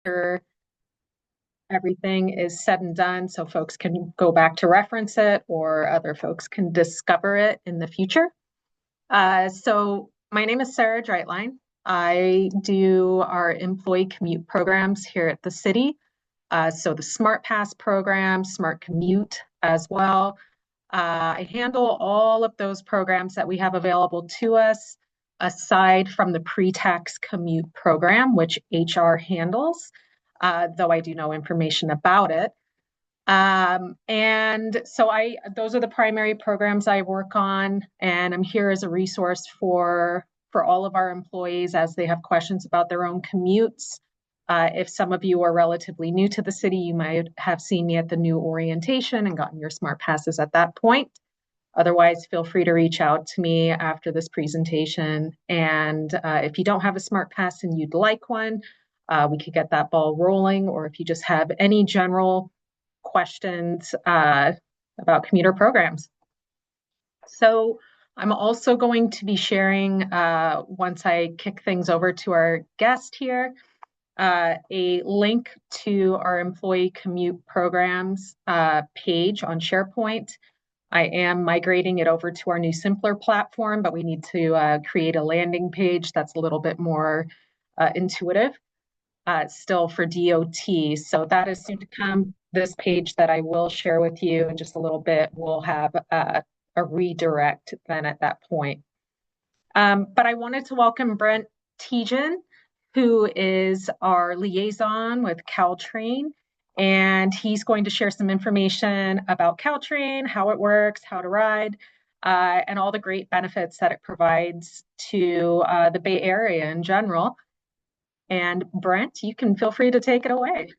after everything is said and done so folks can go back to reference it or other folks can discover it in the future. So my name is Sarah Dreitline. I do our employee commute programs here at the city. So the Smart Pass program, Smart Commute as well. I handle all of those programs that we have available to us, aside from the pre-tax commute program, which HR handles, though I do know information about it. And so those are the primary programs I work on, and I'm here as a resource for all of our employees as they have questions about their own commutes. If some of you are relatively new to the city, you might have seen me at the new orientation and gotten your smart passes at that point. Otherwise, feel free to reach out to me after this presentation. And if you don't have a smart pass and you'd like one, we could get that ball rolling. Or if you just have any general questions about commuter programs. So I'm also going to be sharing, once I kick things over to our guest here, a link to our employee commute programs page on SharePoint. I am migrating it over to our new Simpler platform, but we need to create a landing page that's a little bit more intuitive, still for DOT. So that is soon to come. This page that I will share with you in just a little bit will have a redirect then at that point. But I wanted to welcome Brent Tejan, who is our liaison with Caltrain. And he's going to share some information about Caltrain, how it works, how to ride, and all the great benefits that it provides to the Bay Area in general. And Brent, you can feel free to take it away.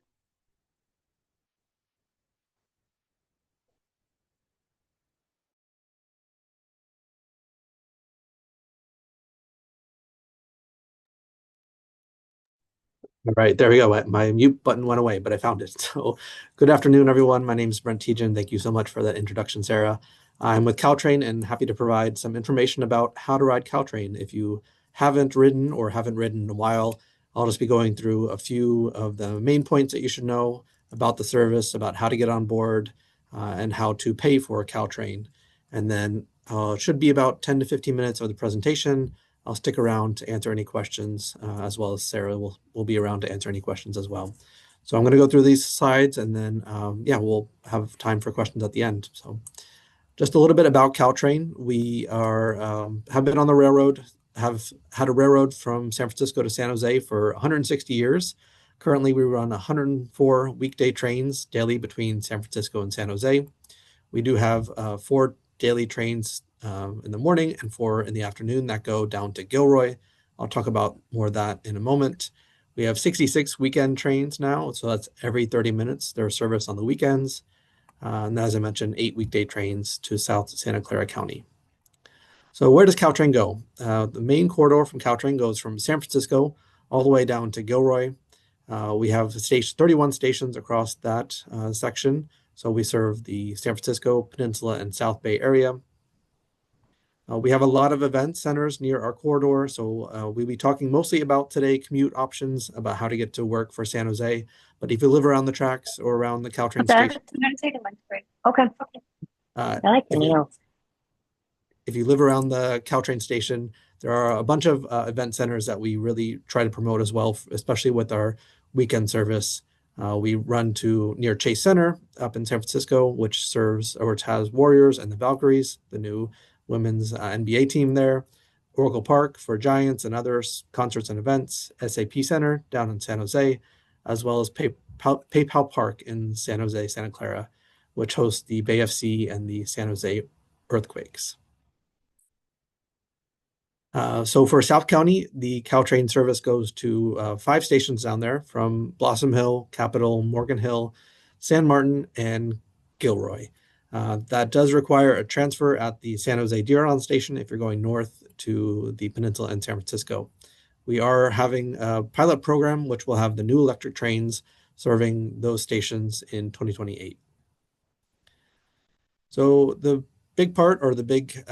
All right, there we go. My mute button went away, but I found it. So good afternoon, everyone. My name is Brent Tejan. Thank you so much for that introduction, Sarah. I'm with Caltrain and happy to provide some information about how to ride Caltrain. If you haven't ridden or haven't ridden in a while, I'll just be going through a few of the main points that you should know about the service, about how to get on board, and how to pay for Caltrain. And then it should be about 10 to 15 minutes of the presentation. I'll stick around to answer any questions, as well as Sarah will be around to answer any questions as well. So I'm going to go through these slides and then, we'll have time for questions at the end. So just a little bit about Caltrain. We have been on the railroad, have had a railroad from San Francisco to San Jose for 160 years. Currently, we run 104 weekday trains daily between San Francisco and San Jose. We do have 4 daily trains in the morning and 4 in the afternoon that go down to Gilroy. I'll talk about more of that in a moment. We have 66 weekend trains now, so that's every 30 minutes. There are service on the weekends. And as I mentioned, 8 weekday trains to South Santa Clara County. So where does Caltrain go? The main corridor from Caltrain goes from San Francisco all the way down to Gilroy. We have 31 stations across that section. So we serve the San Francisco, Peninsula, and South Bay area. We have a lot of event centers near our corridor, so we'll be talking mostly about today commute options, about how to get to work for San Jose. But if you live around the tracks or around the Caltrain station, I'm gonna take a lunch break. Okay. I like the meals. If you live around the Caltrain station, there are a bunch of event centers that we really try to promote as well, especially with our weekend service. We run to near Chase Center up in San Francisco, which has Warriors and the Valkyries, the new women's NBA team there. Oracle Park for Giants and other concerts and events. SAP Center down in San Jose, as well as PayPal Park in San Jose, Santa Clara, which hosts the Bay FC and the San Jose Earthquakes. So for South County, the Caltrain service goes to 5 stations down there from Blossom Hill, Capitol, Morgan Hill, San Martin, and Gilroy. That does require a transfer at the San Jose Diron station if you're going north to the Peninsula and San Francisco. We are having a pilot program which will have the new electric trains serving those stations in 2028. So the big part, or the big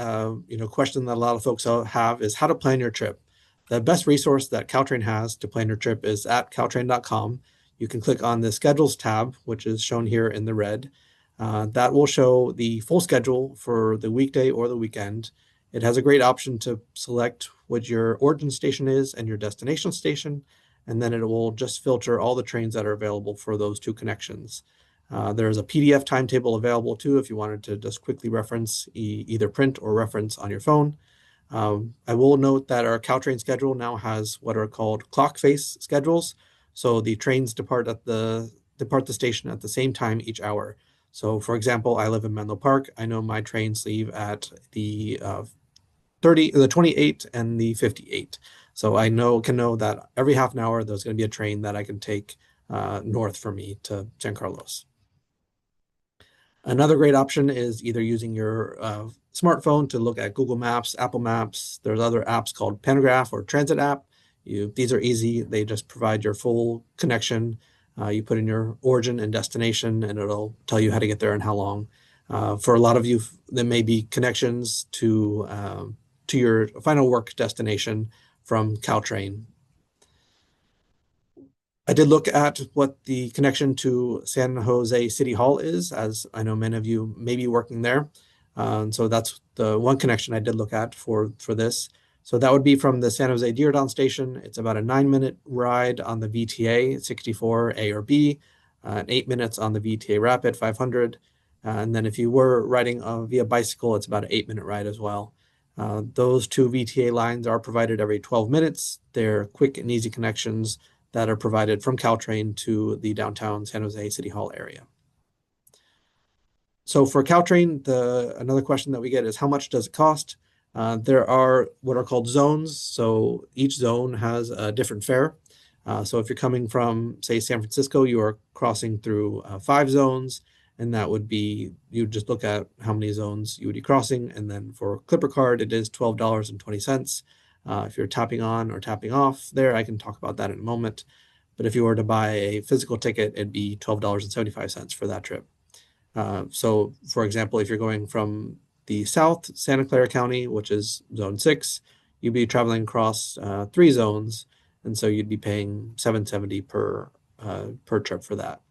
question that a lot of folks have, is how to plan your trip. The best resource that Caltrain has to plan your trip is at caltrain.com. you can click on the Schedules tab, which is shown here in the red. That will show the full schedule for the weekday or the weekend. It has a great option to select what your origin station is and your destination station, and then it will just filter all the trains that are available for those two connections. There's a PDF timetable available too if you wanted to just quickly reference either print or reference on your phone. I will note that our Caltrain schedule now has what are called clock face schedules. So the trains depart the station at the same time each hour. So for example, I live in Menlo Park. I know my trains leave at the 28 and the 58. So I can know that every half an hour there's going to be a train that I can take north for me to San Carlos. Another great option is either using your smartphone to look at Google Maps, Apple Maps. There's other apps called Pantograph or Transit app. These are easy. They just provide your full connection. You put in your origin and destination, and it'll tell you how to get there and how long. For a lot of you, there may be connections to your final work destination from Caltrain. I did look at what the connection to San Jose City Hall is, as I know many of you may be working there. So that's the one connection I did look at for this. So that would be from the San Jose Diridon station. It's about a 9-minute ride on the VTA 64 A or B, 8 minutes on the VTA Rapid 500. And then if you were riding via bicycle, it's about an 8-minute ride as well. Those two VTA lines are provided every 12 minutes. They're quick and easy connections that are provided from Caltrain to the downtown San Jose City Hall area. So for Caltrain, another question that we get is how much does it cost? There are what are called zones. So each zone has a different fare. So if you're coming from, say, San Francisco, you are crossing through 5 zones, and that would be, you just look at how many zones you would be crossing. And then for Clipper Card, it is $12.20. If you're tapping on or tapping off there, I can talk about that in a moment. But if you were to buy a physical ticket, it'd be $12.75 for that trip. So for example, if you're going from the South Santa Clara County, which is zone 6, you'd be traveling across 3 zones. And so you'd be paying $7.70 per trip for that.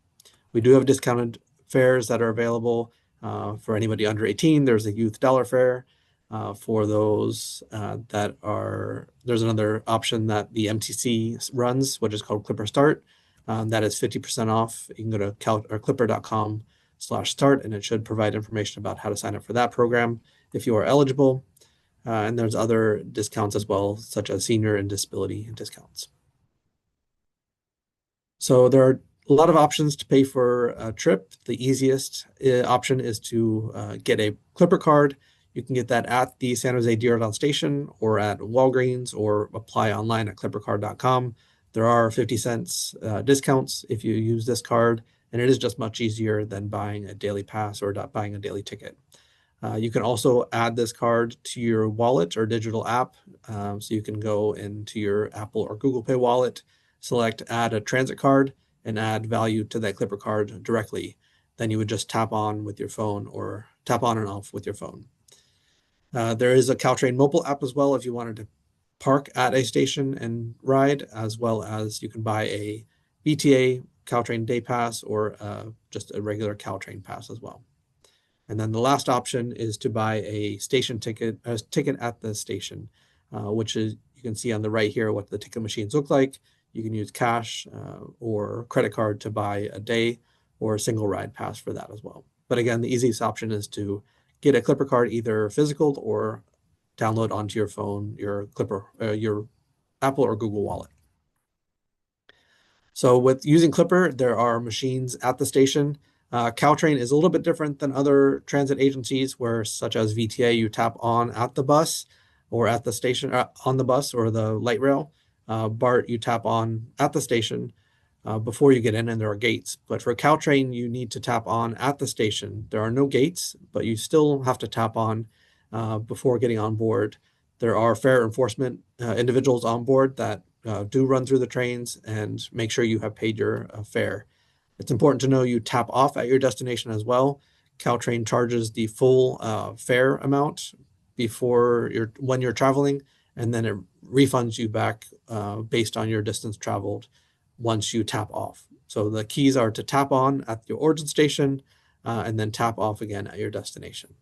We do have discounted fares that are available for anybody under 18. There's a youth dollar fare. For those there's another option that the MTC runs, which is called Clipper Start. That is 50% off. You can go to clipper.com/start, and it should provide information about how to sign up for that program if you are eligible. And there's other discounts as well, such as senior and disability discounts. So there are a lot of options to pay for a trip. The easiest option is to get a Clipper card. You can get that at the San Jose Diridon station or at Walgreens, or apply online at clippercard.com. There are 50 cents discounts if you use this card, and it is just much easier than buying a daily pass or buying a daily ticket. You can also add this card to your wallet or digital app. So you can go into your Apple or Google Pay wallet, select add a transit card, and add value to that Clipper card directly. Then you would just tap on with your phone or tap on and off with your phone. There is a Caltrain mobile app as well if you wanted to park at a station and ride, as well as you can buy a VTA Caltrain day pass or just a regular Caltrain pass as well. And then the last option is to buy a station ticket, a ticket at the station, which is, you can see on the right here what the ticket machines look like. You can use cash or credit card to buy a day or a single ride pass for that as well. But again, the easiest option is to get a Clipper card, either physical or download onto your phone, your Apple or Google Wallet. So with using Clipper, there are machines at the station. Caltrain is a little bit different than other transit agencies, where such as VTA, you tap on at the bus or at the station, on the bus or the light rail. BART, you tap on at the station before you get in, and there are gates. But for Caltrain, you need to tap on at the station. There are no gates, but you still have to tap on before getting on board. There are fare enforcement individuals on board that do run through the trains and make sure you have paid your fare. It's important to know you tap off at your destination as well. Caltrain charges the full fare amount when you're traveling, and then it refunds you back based on your distance traveled once you tap off. So the keys are to tap on at your origin station and then tap off again at your destination.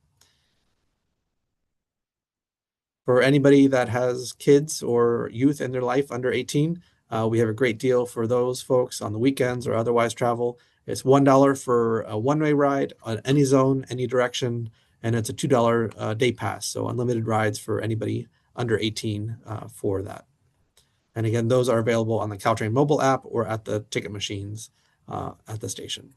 For anybody that has kids or youth in their life under 18, we have a great deal for those folks on the weekends or otherwise travel. It's $1 for a one-way ride on any zone, any direction, and it's a $2 day pass. So unlimited rides for anybody under 18 for that. And again, those are available on the Caltrain mobile app or at the ticket machines at the station.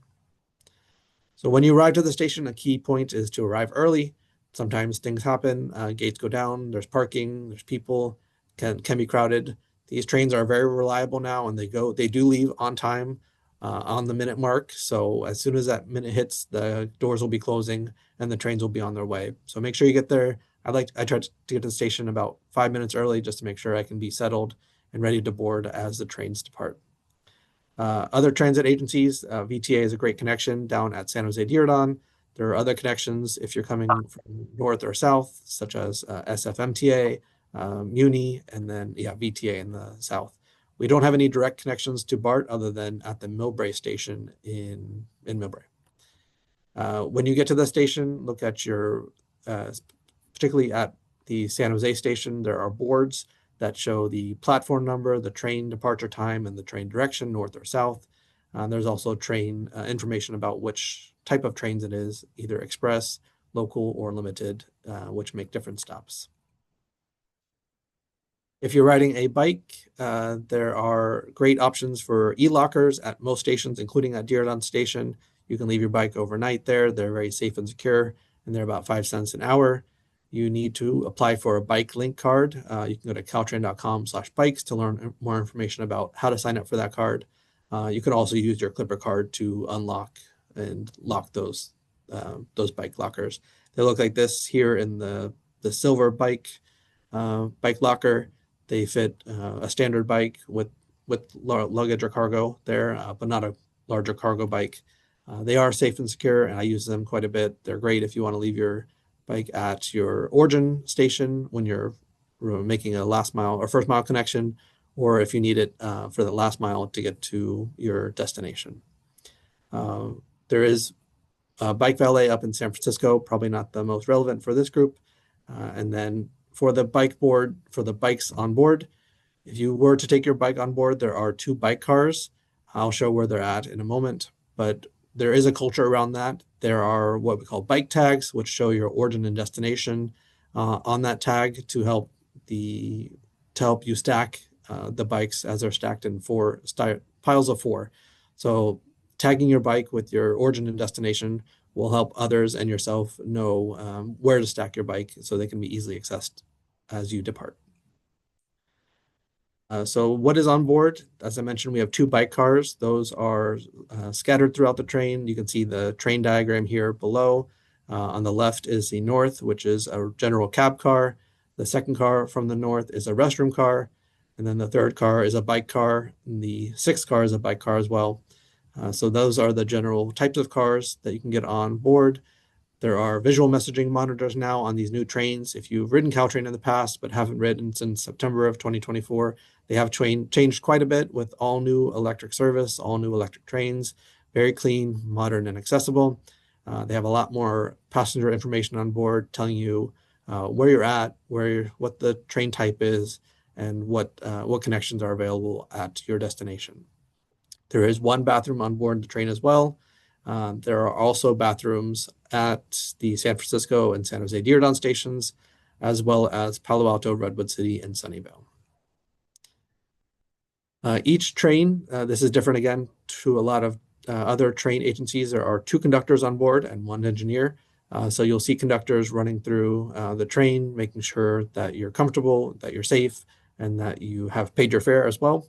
So when you arrive to the station, a key point is to arrive early. Sometimes things happen, gates go down, there's parking, there's people, can be crowded. These trains are very reliable now, and they do leave on time on the minute mark. So as soon as that minute hits, the doors will be closing and the trains will be on their way. So make sure you get there. I try to get to the station about 5 minutes early just to make sure I can be settled and ready to board as the trains depart. Other transit agencies, VTA is a great connection down at San Jose Diridon. There are other connections if you're coming from north or south, such as SFMTA, Muni, and then VTA in the south. We don't have any direct connections to BART other than at the Millbrae station in Millbrae. When you get to the station, look at your, particularly at the San Jose station, there are boards that show the platform number, the train departure time, and the train direction, north or south. There's also train information about which type of trains it is, either express, local, or limited, which make different stops. If you're riding a bike, there are great options for e-lockers at most stations, including at Diridon Station. You can leave your bike overnight there. They're very safe and secure, and they're about 5 cents an hour. You need to apply for a bike link card. You can go to caltrain.com/bikes to learn more information about how to sign up for that card. You can also use your Clipper card to unlock and lock those bike lockers. They look like this here in the silver bike locker. They fit a standard bike with luggage or cargo there, but not a larger cargo bike. They are safe and secure, and I use them quite a bit. They're great if you want to leave your bike at your origin station when you're making a last mile or first mile connection, or if you need it for the last mile to get to your destination. There is a bike valet up in San Francisco, probably not the most relevant for this group. And then for the bike board, for the bikes on board, if you were to take your bike on board, there are 2 bike cars. I'll show where they're at in a moment, but there is a culture around that. There are what we call bike tags, which show your origin and destination on that tag to help you stack the bikes as they're stacked in piles of 4. So tagging your bike with your origin and destination will help others and yourself know where to stack your bike so they can be easily accessed as you depart. So what is on board? As I mentioned, we have 2 bike cars. Those are scattered throughout the train. You can see the train diagram here below. On the left is the north, which is a general cab car. The second car from the north is a restroom car. And then the third car is a bike car. And the 6th car is a bike car as well. So those are the general types of cars that you can get on board. There are visual messaging monitors now on these new trains. If you've ridden Caltrain in the past but haven't ridden since September of 2024, they have changed quite a bit with all new electric service, all new electric trains, very clean, modern, and accessible. They have a lot more passenger information on board telling you where you're at, what the train type is, and what connections are available at your destination. There is 1 bathroom on board the train as well. There are also bathrooms at the San Francisco and San Jose Diridon stations, as well as Palo Alto, Redwood City, and Sunnyvale. Each train, this is different again to a lot of other train agencies. There are 2 conductors on board and 1 engineer. So you'll see conductors running through the train, making sure that you're comfortable, that you're safe, and that you have paid your fare as well.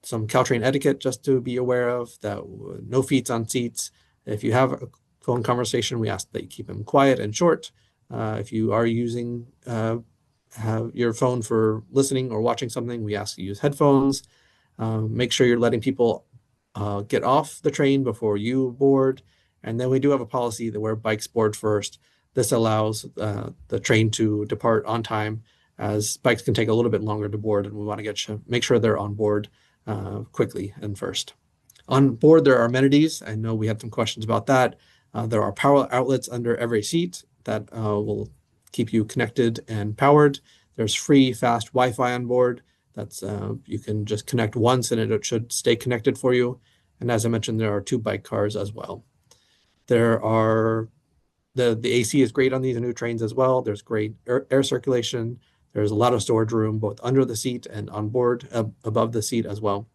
Some Caltrain etiquette just to be aware of, that no feet on seats. If you have a phone conversation, we ask that you keep them quiet and short. If you are using your phone for listening or watching something, we ask you to use headphones. Make sure you're letting people get off the train before you board. And then we do have a policy that where bikes board first. This allows the train to depart on time, as bikes can take a little bit longer to board, and we want to make sure they're on board quickly and first. On board, there are amenities. I know we had some questions about that. There are power outlets under every seat that will keep you connected and powered. There's free fast Wi-Fi on board. That's you can just connect once and it should stay connected for you. And as I mentioned, there are 2 bike cars as well. There are the AC is great on these new trains as well. There's great air circulation. There's a lot of storage room both under the seat and on board above the seat as well.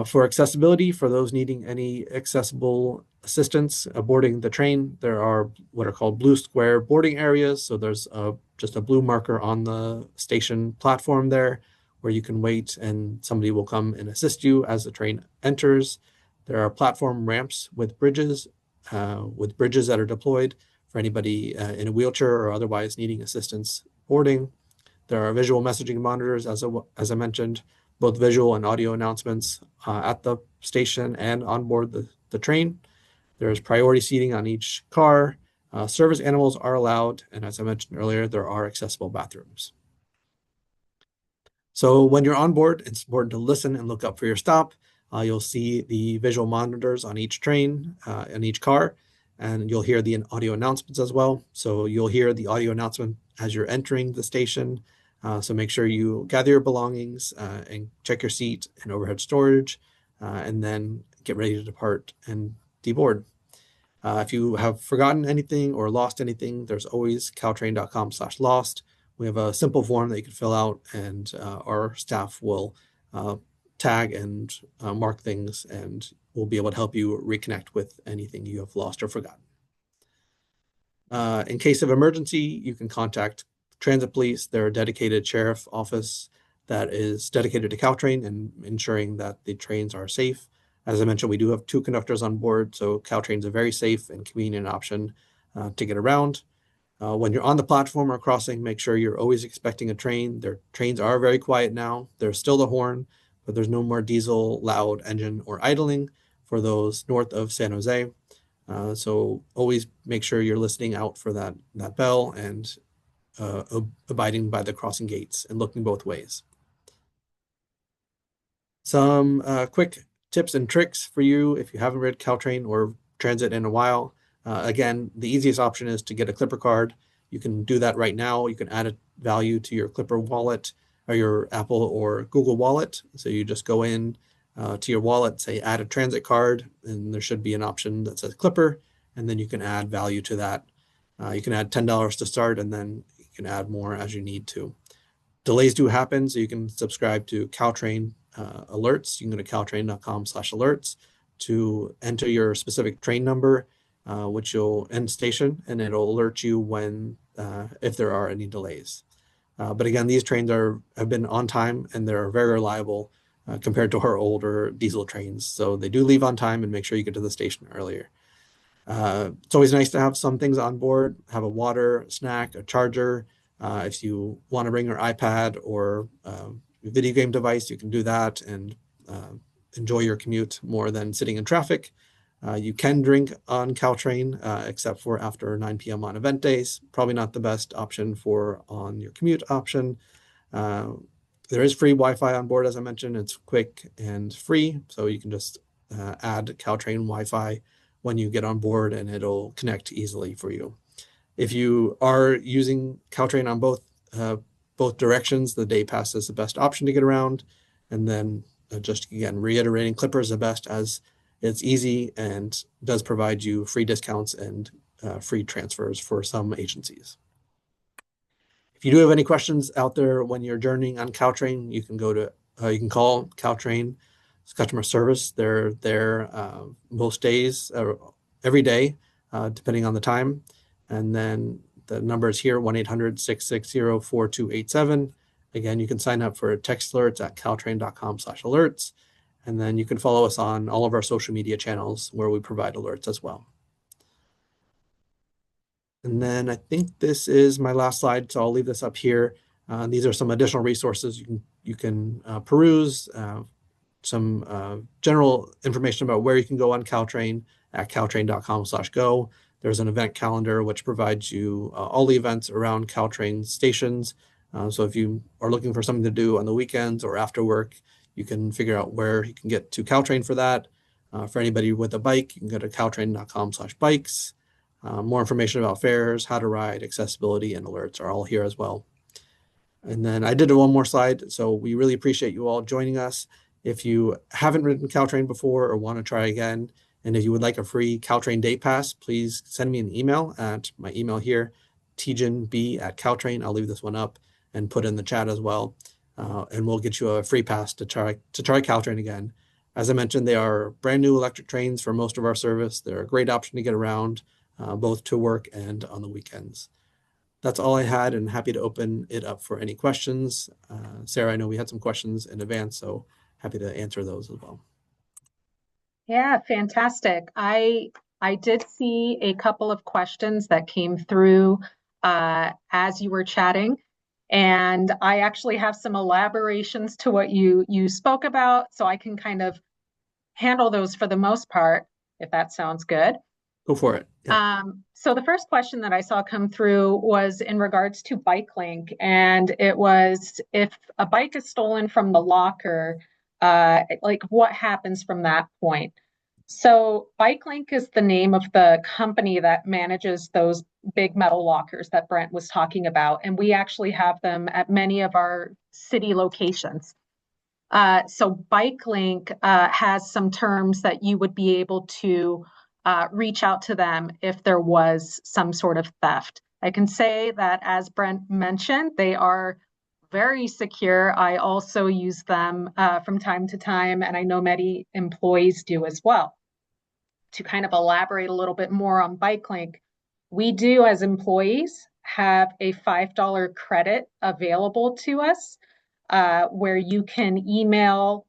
For accessibility, for those needing any accessible assistance boarding the train, there are what are called blue square boarding areas. So there's just a blue marker on the station platform there where you can wait and somebody will come and assist you as the train enters. There are platform ramps with bridges that are deployed for anybody in a wheelchair or otherwise needing assistance boarding. There are visual messaging monitors, as I mentioned, both visual and audio announcements at the station and on board the train. There's priority seating on each car. Service animals are allowed, and as I mentioned earlier, there are accessible bathrooms. So when you're on board, it's important to listen and look up for your stop. You'll see the visual monitors on each train, in each car, and you'll hear the audio announcements as well. So you'll hear the audio announcement as you're entering the station. So make sure you gather your belongings and check your seat and overhead storage, and then get ready to depart and deboard. If you have forgotten anything or lost anything, there's always caltrain.com/lost. We have a simple form that you can fill out, and our staff will tag and mark things, and we'll be able to help you reconnect with anything you have lost or forgotten. In case of emergency, you can contact Transit Police. They're a dedicated sheriff office that is dedicated to Caltrain and ensuring that the trains are safe. As I mentioned, we do have 2 conductors on board, so Caltrain is a very safe and convenient option to get around. When you're on the platform or crossing, make sure you're always expecting a train. Their trains are very quiet now. There's still the horn, but there's no more diesel, loud engine, or idling for those north of San Jose. So always make sure you're listening out for that bell and abiding by the crossing gates and looking both ways. Some quick tips and tricks for you if you haven't read Caltrain or Transit in a while. Again, the easiest option is to get a Clipper card. You can do that right now. You can add a value to your Clipper wallet or your Apple or Google wallet. So you just go in to your wallet, say add a transit card, and there should be an option that says Clipper, and then you can add value to that. You can add $10 to start, and then you can add more as you need to. Delays do happen, so you can subscribe to Caltrain alerts. You can go to caltrain.com/alerts to enter your specific train number, which you'll end station, and it'll alert you when if there are any delays. But again, these trains have been on time and they're very reliable compared to our older diesel trains. So they do leave on time, and make sure you get to the station earlier. It's always nice to have some things on board, have a water, snack, a charger. If you want to bring your iPad or video game device, you can do that and enjoy your commute more than sitting in traffic. You can drink on Caltrain, except for after 9 p.m. on event days. Probably not the best option on your commute option. There is free Wi-Fi on board, as I mentioned. It's quick and free, so you can just add Caltrain Wi-Fi when you get on board, and it'll connect easily for you. If you are using Caltrain on both directions, the day pass is the best option to get around. And then just again, reiterating, Clipper is the best as it's easy and does provide you free discounts and free transfers for some agencies. If you do have any questions out there when you're journeying on Caltrain, you can you can call Caltrain customer service. They're there most days, every day, depending on the time. And then the number is here, 1-800-660-4287. Again, you can sign up for text alerts at caltrain.com/alerts. And then you can follow us on all of our social media channels where we provide alerts as well. And then I think this is my last slide, so I'll leave this up here. These are some additional resources you can peruse, some general information about where you can go on Caltrain at caltrain.com/go. There's an event calendar which provides you all the events around Caltrain stations. So if you are looking for something to do on the weekends or after work, You can figure out where you can get to Caltrain for that. For anybody with a bike, you can go to caltrain.com/bikes. More information about fares, how to ride, accessibility, and alerts are all here as well. And then I did one more slide. So we really appreciate you all joining us. If you haven't ridden Caltrain before or want to try again, and if you would like a free Caltrain day pass, please send me an email at my email here, tjinb@caltrain. I'll leave this one up and put in the chat as well. And we'll get you a free pass to try Caltrain again. As I mentioned, they are brand new electric trains for most of our service. They're a great option to get around, both to work and on the weekends. That's all I had, and happy to open it up for any questions. Sarah, I know we had some questions in advance, so happy to answer those as well. Yeah, fantastic. I did see a couple of questions that came through as you were chatting, and I actually have some elaborations to what you spoke about, so I can kind of handle those for the most part, if that sounds good. Go for it. Yeah. So the first question that I saw come through was in regards to bike link, and it was, if a bike is stolen from the locker, like what happens from that point? So BikeLink is the name of the company that manages those big metal lockers that Brent was talking about, and we actually have them at many of our city locations. So BikeLink has some terms that you would be able to reach out to them if there was some sort of theft. I can say that, as Brent mentioned, they are very secure. I also use them from time to time, and I know many employees do as well. To kind of elaborate a little bit more on BikeLink, we do, as employees, have a $5 credit available to us where you can email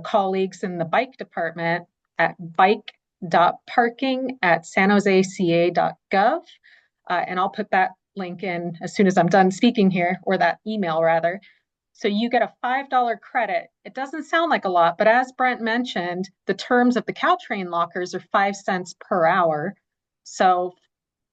colleagues in the bike department at bike.parking@sanjoseca.gov. And I'll put that link in as soon as I'm done speaking here, or that email rather. So you get a $5 credit. It doesn't sound like a lot, but as Brent mentioned, the terms of the Caltrain lockers are 5 cents per hour. So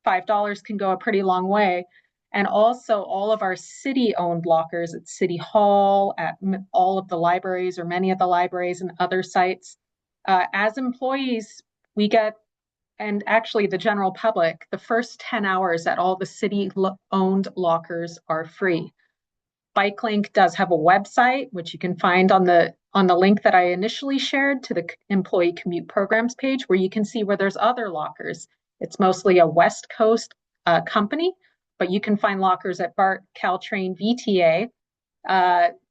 $5 can go a pretty long way. And also all of our city-owned lockers at City Hall, at all of the libraries or many of the libraries and other sites. As employees, we get, and actually the general public, the first 10 hours at all the city-owned lockers are free. BikeLink does have a website, which you can find on the link that I initially shared to the employee commute programs page, where you can see where there's other lockers. It's mostly a West Coast company, but you can find lockers at BART, Caltrain, VTA,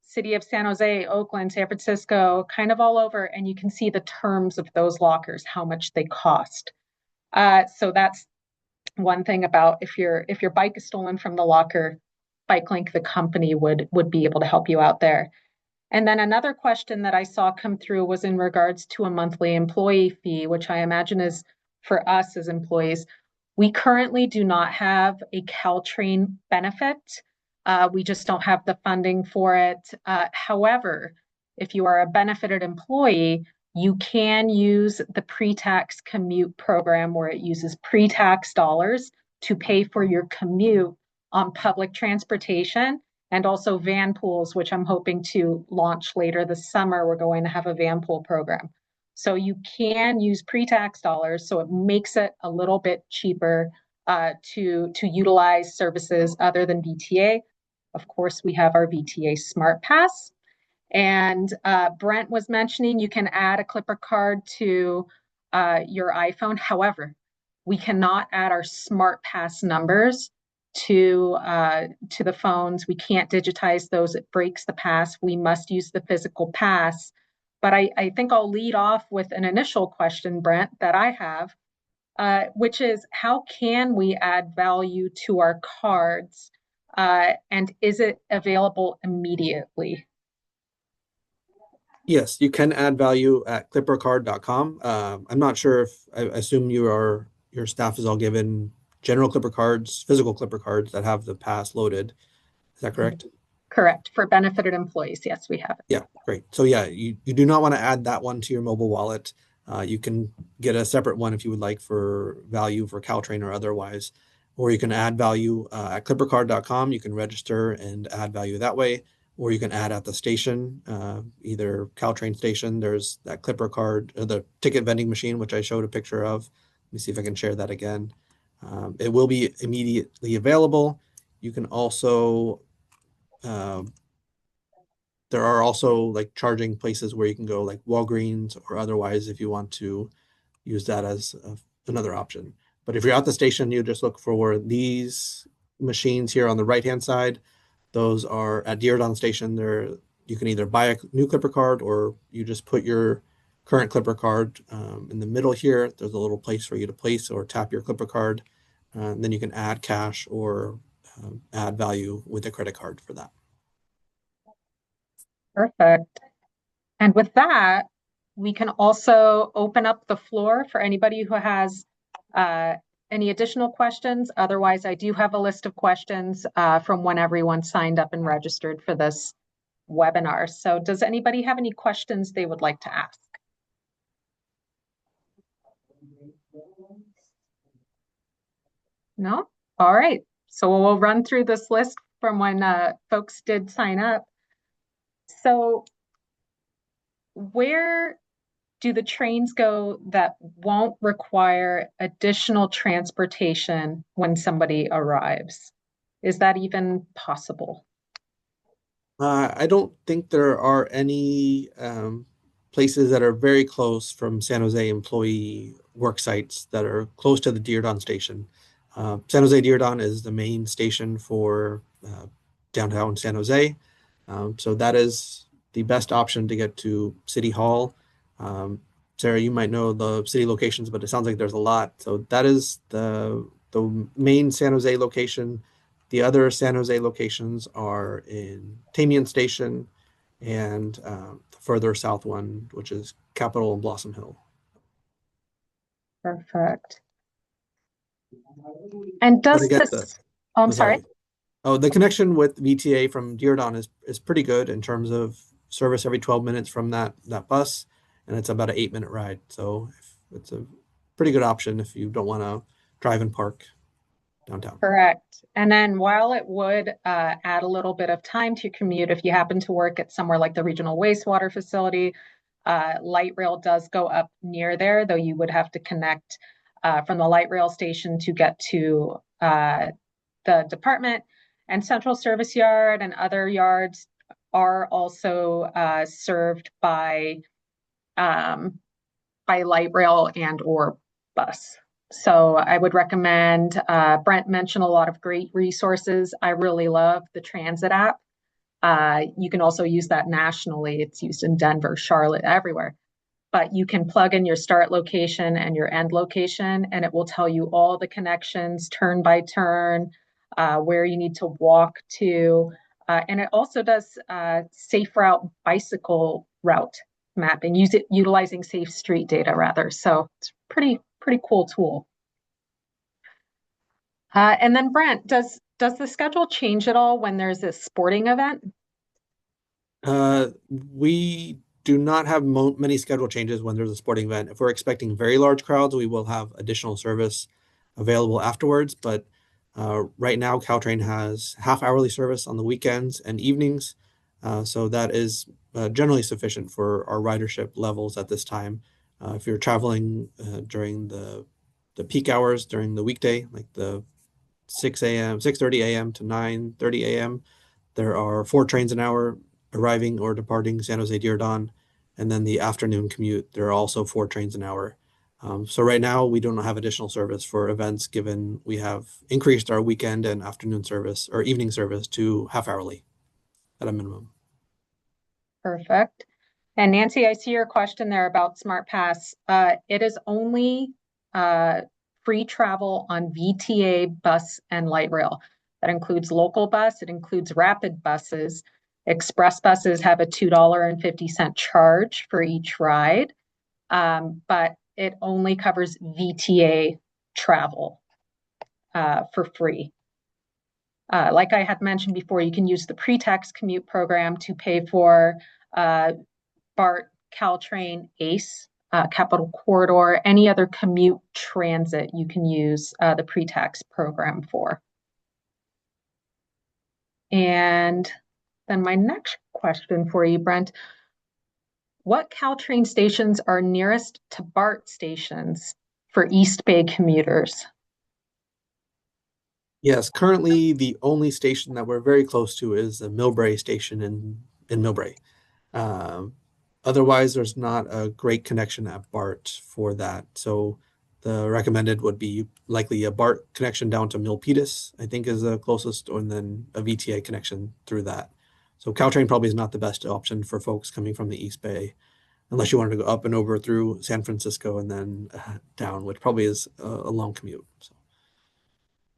City of San Jose, Oakland, San Francisco, kind of all over, and you can see the terms of those lockers, how much they cost. So that's one thing about if your bike is stolen from the locker, BikeLink, the company, would be able to help you out there. And then another question that I saw come through was in regards to a monthly employee fee, which I imagine is for us as employees. We currently do not have a Caltrain benefit. We just don't have the funding for it. However, if you are a benefited employee, you can use the pre-tax commute program, where it uses pre-tax dollars to pay for your commute on public transportation, and also van pools, which I'm hoping to launch later this summer. We're going to have a van pool program. So you can use pre-tax dollars, so it makes it a little bit cheaper to utilize services other than VTA. Of course, we have our VTA Smart Pass. And Brent was mentioning you can add a Clipper card to your iPhone. However, we cannot add our Smart Pass numbers to the phones. We can't digitize those. It breaks the pass. We must use the physical pass. But I think I'll lead off with an initial question, Brent, that I have, which is, how can we add value to our cards? And is it available immediately? Yes, you can add value at clippercard.com. I'm not sure if, I assume your staff is all given general Clipper cards, physical Clipper cards that have the pass loaded. Is that correct? Correct. For benefited employees, yes, we have it. Yeah, great. So yeah, you do not want to add that one to your mobile wallet. You can get a separate one if you would like for value for Caltrain or otherwise, or you can add value at clippercard.com. You can register and add value that way. or you can add at the station, either Caltrain station. There's that Clipper card, or the ticket vending machine, which I showed a picture of. Let me see if I can share that again. It will be immediately available. You can also, there are also like charging places where you can go, like Walgreens or otherwise, if you want to use that as another option. But if you're at the station, you just look for these machines here on the right-hand side. Those are at Diridon Station. You can either buy a new Clipper card, or you just put your current Clipper card in the middle here. There's a little place for you to place or tap your Clipper card. And then you can add cash or add value with a credit card for that. Perfect. And with that, we can also open up the floor for anybody who has any additional questions. Otherwise, I do have a list of questions from when everyone signed up and registered for this webinar. So does anybody have any questions they would like to ask? No? All right. So we'll run through this list from when folks did sign up. So where do the trains go that won't require additional transportation when somebody arrives? Is that even possible? I don't think there are any places that are very close from San Jose employee work sites that are close to the Diridon station. San Jose Diridon is the main station for downtown San Jose. So that is the best option to get to City Hall. Sarah, you might know the city locations, but it sounds like there's a lot. So that is the main San Jose location. The other San Jose locations are in Tamian Station and the further south one, which is Capitol and Blossom Hill. Perfect. And does this, oh, I'm sorry. Oh, the connection with VTA from Diridon is pretty good in terms of service every 12 minutes from that bus, and it's about an 8-minute ride. So it's a pretty good option if you don't want to drive and park downtown. Correct. And then while it would add a little bit of time to your commute, if you happen to work at somewhere like the regional wastewater facility, light rail does go up near there, though you would have to connect from the light rail station to get to the department. And Central Service Yard and other yards are also served by light rail and or bus. So I would recommend, Brent mentioned a lot of great resources. I really love the transit app. You can also use that nationally. It's used in Denver, Charlotte, everywhere. But you can plug in your start location and your end location, and it will tell you all the connections, turn by turn, where you need to walk to. And it also does safe route bicycle route mapping, utilizing safe street data rather. So it's pretty cool tool. And then Brent, does the schedule change at all when there's a sporting event? We do not have many schedule changes when there's a sporting event. If we're expecting very large crowds, we will have additional service available afterwards. But right now, Caltrain has half-hourly service on the weekends and evenings. So that is generally sufficient for our ridership levels at this time. If you're traveling during the peak hours during the weekday, like the 6:30 a.m. to 9:30 a.m., there are 4 trains an hour arriving or departing San Jose Diridon. And then the afternoon commute, there are also 4 trains an hour. So right now, we don't have additional service for events, given we have increased our weekend and afternoon service or evening service to half-hourly at a minimum. Perfect. And Nancy, I see your question there about SmartPass. It is only free travel on VTA bus and light rail. That includes local bus, it includes rapid buses. Express buses have a $2.50 charge for each ride, but it only covers VTA travel for free. Like I had mentioned before, you can use the pre-tax commute program to pay for BART, Caltrain, ACE, Capital Corridor, any other commute transit you can use the pre-tax program for. And then my next question for you, Brent, what Caltrain stations are nearest to BART stations for East Bay commuters? Yes, currently the only station that we're very close to is the Millbrae station in Millbrae. Otherwise, there's not a great connection at BART for that. So the recommended would be likely a BART connection down to Milpitas, I think is the closest, and then a VTA connection through that. So Caltrain probably is not the best option for folks coming from the East Bay, unless you wanted to go up and over through San Francisco and then down, which probably is a long commute. So.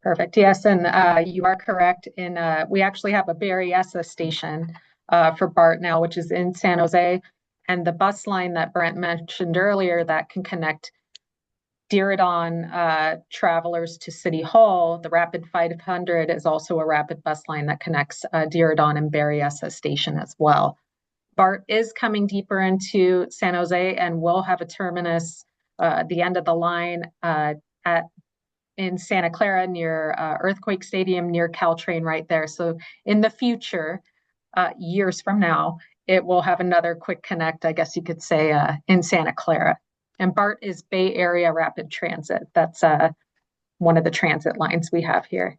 Perfect. Yes, and you are correct. We actually have a Berryessa station for BART now, which is in San Jose, and the bus line that Brent mentioned earlier that can connect Diridon travelers to City Hall. The Rapid 500 is also a rapid bus line that connects Diridon and Berryessa station as well. BART is coming deeper into San Jose and will have a terminus the end of the line in Santa Clara near Earthquake Stadium near Caltrain right there. So in the future, years from now, it will have another quick connect, I guess you could say, in Santa Clara. And BART is Bay Area Rapid Transit. That's one of the transit lines we have here.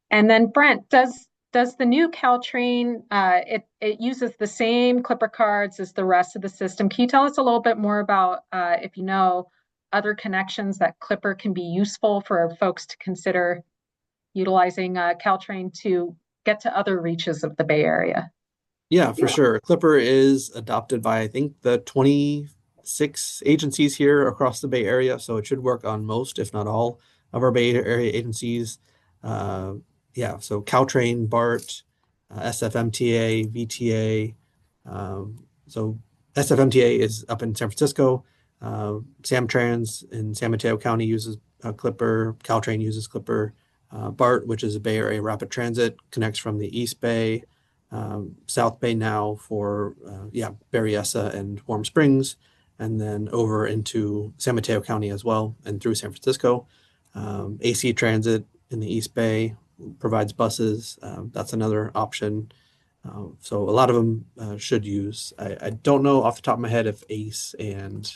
And then Brent, does the new Caltrain, it uses the same Clipper cards as the rest of the system. Can you tell us a little bit more about, if you know, other connections that Clipper can be useful for folks to consider utilizing Caltrain to get to other reaches of the Bay Area? Yeah, for sure. Clipper is adopted by, I think, the 26 agencies here across the Bay Area. So it should work on most, if not all, of our Bay Area agencies. Yeah, so Caltrain, BART, SFMTA, VTA. So SFMTA is up in San Francisco. Samtrans in San Mateo County uses Clipper. Caltrain uses Clipper. BART, which is a Bay Area Rapid Transit, connects from the East Bay, South Bay now for Berryessa and Warm Springs, and then over into San Mateo County as well and through San Francisco. AC Transit in the East Bay provides buses. That's another option. So a lot of them should use. I don't know off the top of my head if ACE and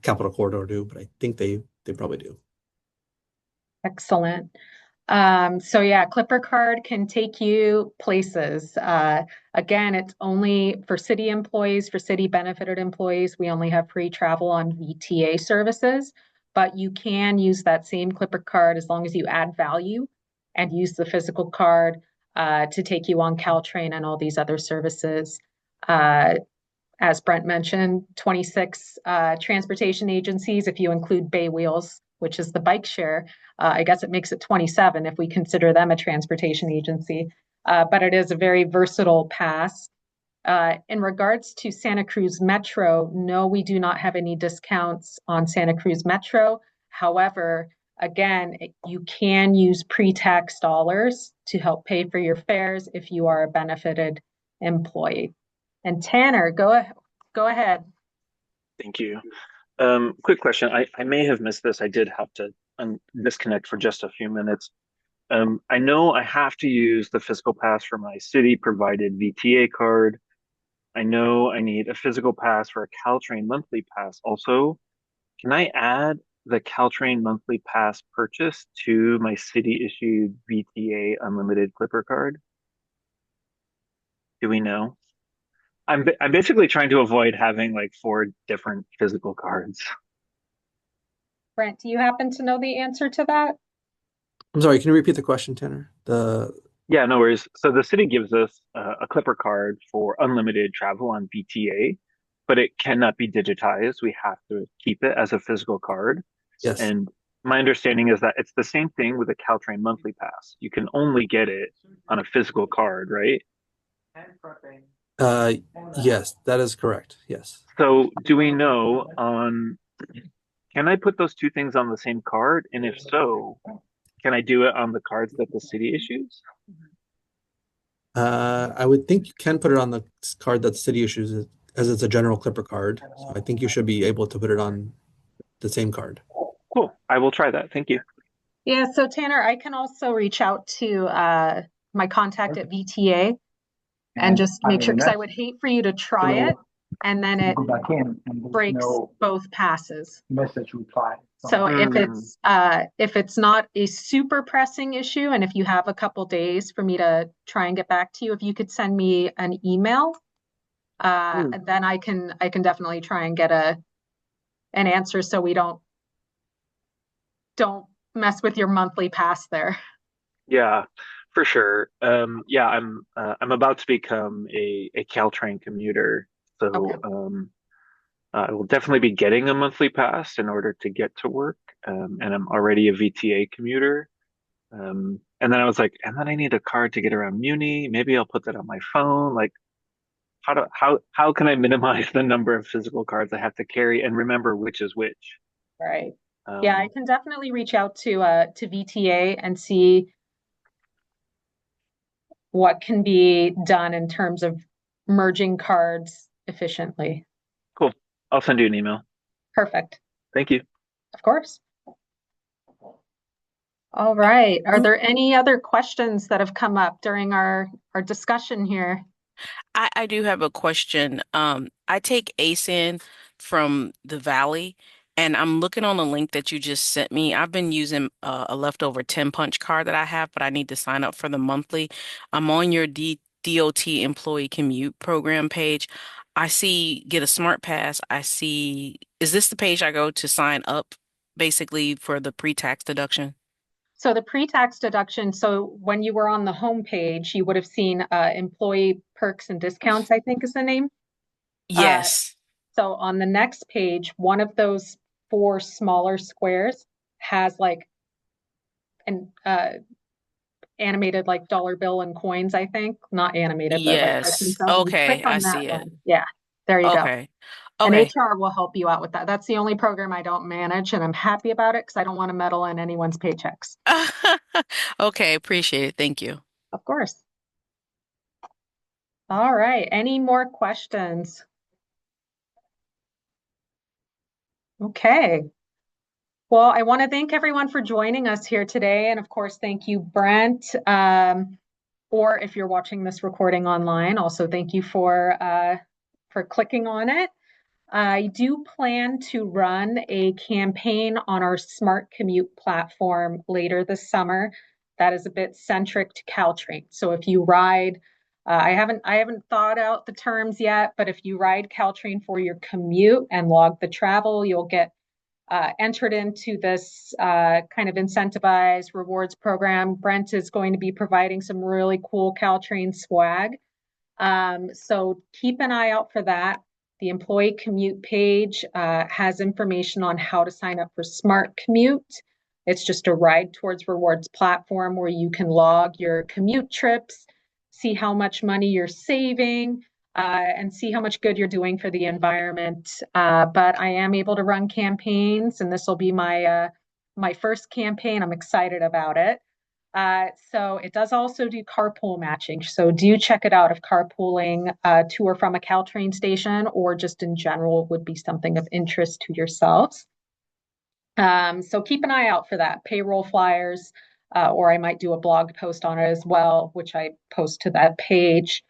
Capital Corridor do, but I think they probably do. Excellent. So yeah, Clipper card can take you places. Again, it's only for city employees, for city benefited employees. We only have free travel on VTA services, but you can use that same Clipper card as long as you add value and use the physical card to take you on Caltrain and all these other services. As Brent mentioned, 26 transportation agencies, if you include Bay Wheels, which is the bike share. I guess it makes it 27 if we consider them a transportation agency, but it is a very versatile pass. In regards to Santa Cruz Metro, no, we do not have any discounts on Santa Cruz Metro. However, again, you can use pre-tax dollars to help pay for your fares if you are a benefited employee. And Tanner, go ahead. Thank you. Quick question. I may have missed this. I did have to disconnect for just a few minutes. I know I have to use the physical pass for my city provided VTA card. I know I need a physical pass for a Caltrain monthly pass also. Can I add the Caltrain monthly pass purchase to my city issued VTA unlimited Clipper card? Do we know? I'm basically trying to avoid having like 4 different physical cards. Brent, do you happen to know the answer to that? I'm sorry, can you repeat the question, Tanner? Yeah, no worries. So the city gives us a Clipper card for unlimited travel on VTA, but it cannot be digitized. We have to keep it as a physical card. Yes. And my understanding is that it's the same thing with a Caltrain monthly pass. You can only get it on a physical card, right? Yes, that is correct. Yes. So do we know can I put those two things on the same card? And if so, can I do it on the cards that the city issues? I would think you can put it on the card that the city issues as it's a general Clipper card. So I think you should be able to put it on the same card. Cool. I will try that. Thank you. Yeah, so Tanner, I can also reach out to my contact at VTA and just make sure, because I would hate for you to try it and then it go back in and there's breaks no both passes. message reply. So if it's not a super pressing issue, and if you have a couple days for me to try and get back to you, if you could send me an email, then I can definitely try and get an answer so we don't mess with your monthly pass there. Yeah, for sure. Yeah, I'm about to become a Caltrain commuter, so Okay. I will definitely be getting a monthly pass in order to get to work. And I'm already a VTA commuter. And then I was like, and then I need a card to get around Muni. Maybe I'll put that on my phone. Like, how can I minimize the number of physical cards I have to carry and remember which is which? Right. Yeah, I can definitely reach out to VTA and see what can be done in terms of merging cards efficiently. Cool. I'll send you an email. Perfect. Thank you. Of course. All right. Are there any other questions that have come up during our discussion here? I do have a question. I take ASIN from the Valley, and I'm looking on the link that you just sent me. I've been using a leftover 10 punch card that I have, but I need to sign up for the monthly. I'm on your DOT employee commute program page. I see get a smart pass. I see, is this the page I go to sign up basically for the pre-tax deduction? So the pre-tax deduction, so when you were on the home page, you would have seen employee perks and discounts, I think is the name. Yes. So on the next page, one of those 4 smaller squares has like an animated like dollar bill and coins, I think. Not animated, but like Yes. so you Okay, click I on that see it. one. Yeah, there you go. Okay. And Okay. HR will help you out with that. That's the only program I don't manage, and I'm happy about it because I don't want to meddle in anyone's paychecks. Okay, appreciate it. Thank you. Of course. All right. Any more questions? Okay. Well, I want to thank everyone for joining us here today. And of course, thank you, Brent. Or if you're watching this recording online, also thank you for clicking on it. I do plan to run a campaign on our Smart Commute platform later this summer that is a bit centric to Caltrain. So if you ride, I haven't thought out the terms yet, but if you ride Caltrain for your commute and log the travel, you'll get entered into this kind of incentivized rewards program. Brent is going to be providing some really cool Caltrain swag. So keep an eye out for that. The employee commute page has information on how to sign up for Smart Commute. It's just a Ride Towards Rewards platform where you can log your commute trips, see how much money you're saving, and see how much good you're doing for the environment. But I am able to run campaigns, and this will be my first campaign. I'm excited about it. So it does also do carpool matching. So do check it out if carpooling to or from a Caltrain station or just in general would be something of interest to yourselves. So keep an eye out for that. Payroll flyers, or I might do a blog post on it as well, which I post to that page.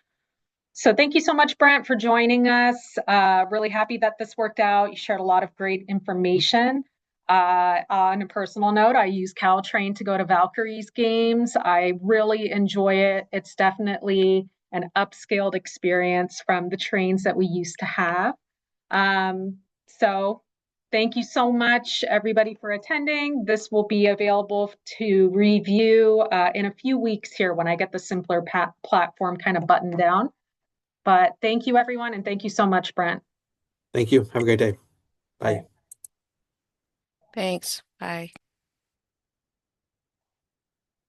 So thank you so much, Brent, for joining us. Really happy that this worked out. You shared a lot of great information. On a personal note, I use Caltrain to go to Valkyrie's games. I really enjoy it. It's definitely an upscaled experience from the trains that we used to have. So thank you so much, everybody, for attending. This will be available to review in a few weeks here when I get the simpler platform kind of buttoned down. But thank you, everyone, and thank you so much, Brent. Thank you. Have a great day. Bye. Bye. Thanks. Bye.